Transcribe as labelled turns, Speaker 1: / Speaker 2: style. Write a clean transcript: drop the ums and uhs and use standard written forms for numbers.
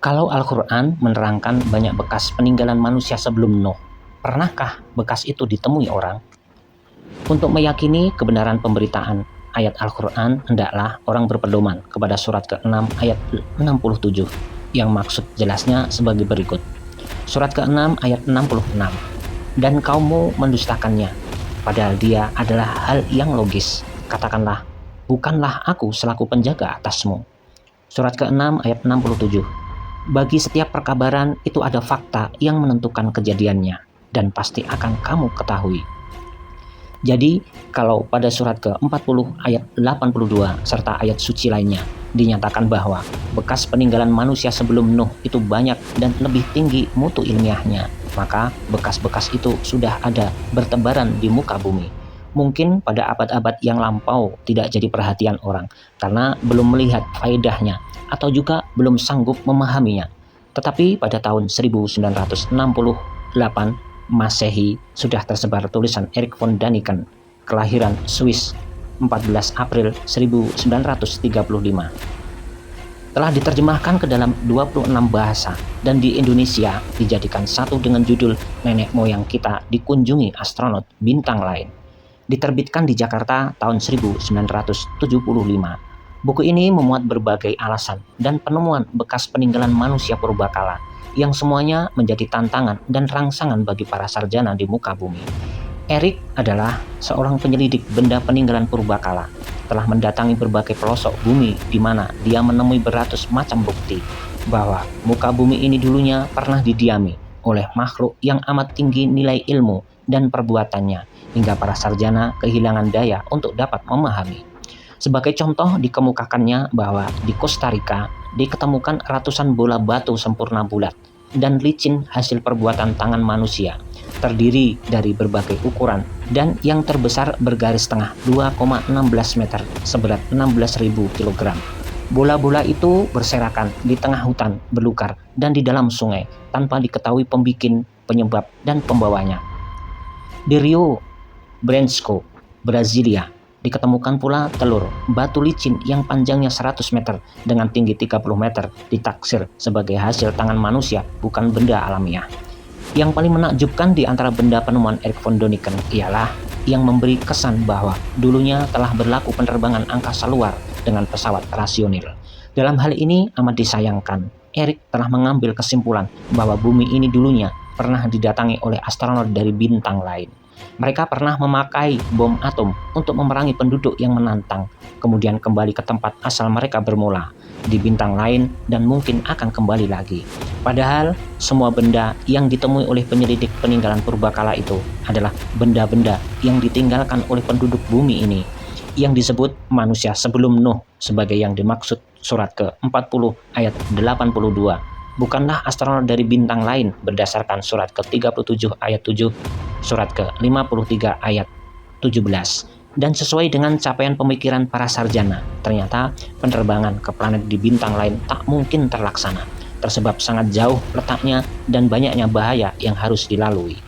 Speaker 1: Kalau Al-Quran menerangkan banyak bekas peninggalan manusia sebelum Nuh, pernahkah bekas itu ditemui orang? Untuk meyakini kebenaran pemberitaan ayat Al-Quran, hendaklah orang berpedoman kepada surat ke-6 ayat 67, yang maksud jelasnya sebagai berikut. Surat ke-6 ayat 66, dan kaummu mendustakannya, padahal dia adalah hal yang logis. Katakanlah, bukanlah aku selaku penjaga atasmu. Surat ke-6 ayat 67, bagi setiap perkabaran itu ada fakta yang menentukan kejadiannya, dan pasti akan kamu ketahui. Jadi, kalau pada surat ke-40 ayat 82 serta ayat suci lainnya dinyatakan bahwa bekas peninggalan manusia sebelum Nuh itu banyak dan lebih tinggi mutu ilmiahnya, maka bekas-bekas itu sudah ada bertebaran di muka bumi. Mungkin pada abad-abad yang lampau tidak jadi perhatian orang karena belum melihat faedahnya atau juga belum sanggup memahaminya. Tetapi pada tahun 1968 Masehi sudah tersebar tulisan Erich von Däniken, kelahiran Swiss 14 April 1935. Telah diterjemahkan ke dalam 26 bahasa dan di Indonesia dijadikan satu dengan judul Nenek Moyang Kita Dikunjungi Astronot Bintang Lain. Diterbitkan di Jakarta tahun 1975. Buku ini memuat berbagai alasan dan penemuan bekas peninggalan manusia purbakala yang semuanya menjadi tantangan dan rangsangan bagi para sarjana di muka bumi. Erich adalah seorang penyelidik benda peninggalan purbakala, telah mendatangi berbagai pelosok bumi di mana dia menemui beratus macam bukti bahwa muka bumi ini dulunya pernah didiami oleh makhluk yang amat tinggi nilai ilmu dan perbuatannya, hingga para sarjana kehilangan daya untuk dapat memahami. Sebagai contoh dikemukakannya bahwa di Costa Rica diketemukan ratusan bola batu sempurna bulat dan licin hasil perbuatan tangan manusia, terdiri dari berbagai ukuran dan yang terbesar bergaris tengah 2,16 meter seberat 16.000 kg. Bola-bola itu berserakan di tengah hutan belukar dan di dalam sungai tanpa diketahui pembikin, penyebab, dan pembawanya. Di Rio Branco, Brasilia, diketemukan pula telur batu licin yang panjangnya 100 meter dengan tinggi 30 meter ditaksir sebagai hasil tangan manusia, bukan benda alamiah. Yang paling menakjubkan di antara benda penemuan Erich von Däniken ialah yang memberi kesan bahwa dulunya telah berlaku penerbangan angkasa luar dengan pesawat rasionil. Dalam hal ini amat disayangkan, Erich telah mengambil kesimpulan bahwa bumi ini dulunya pernah didatangi oleh astronot dari bintang lain. Mereka pernah memakai bom atom untuk memerangi penduduk yang menantang, kemudian kembali ke tempat asal mereka bermula, di bintang lain, dan mungkin akan kembali lagi. Padahal, semua benda yang ditemui oleh penyelidik peninggalan purbakala itu adalah benda-benda yang ditinggalkan oleh penduduk bumi ini, yang disebut manusia sebelum Nuh sebagai yang dimaksud surat ke-40 ayat 82. Bukanlah astronot dari bintang lain berdasarkan surat ke-37 ayat 7, surat ke-53 ayat 17. Dan sesuai dengan capaian pemikiran para sarjana, ternyata penerbangan ke planet di bintang lain tak mungkin terlaksana, tersebab sangat jauh letaknya dan banyaknya bahaya yang harus dilalui.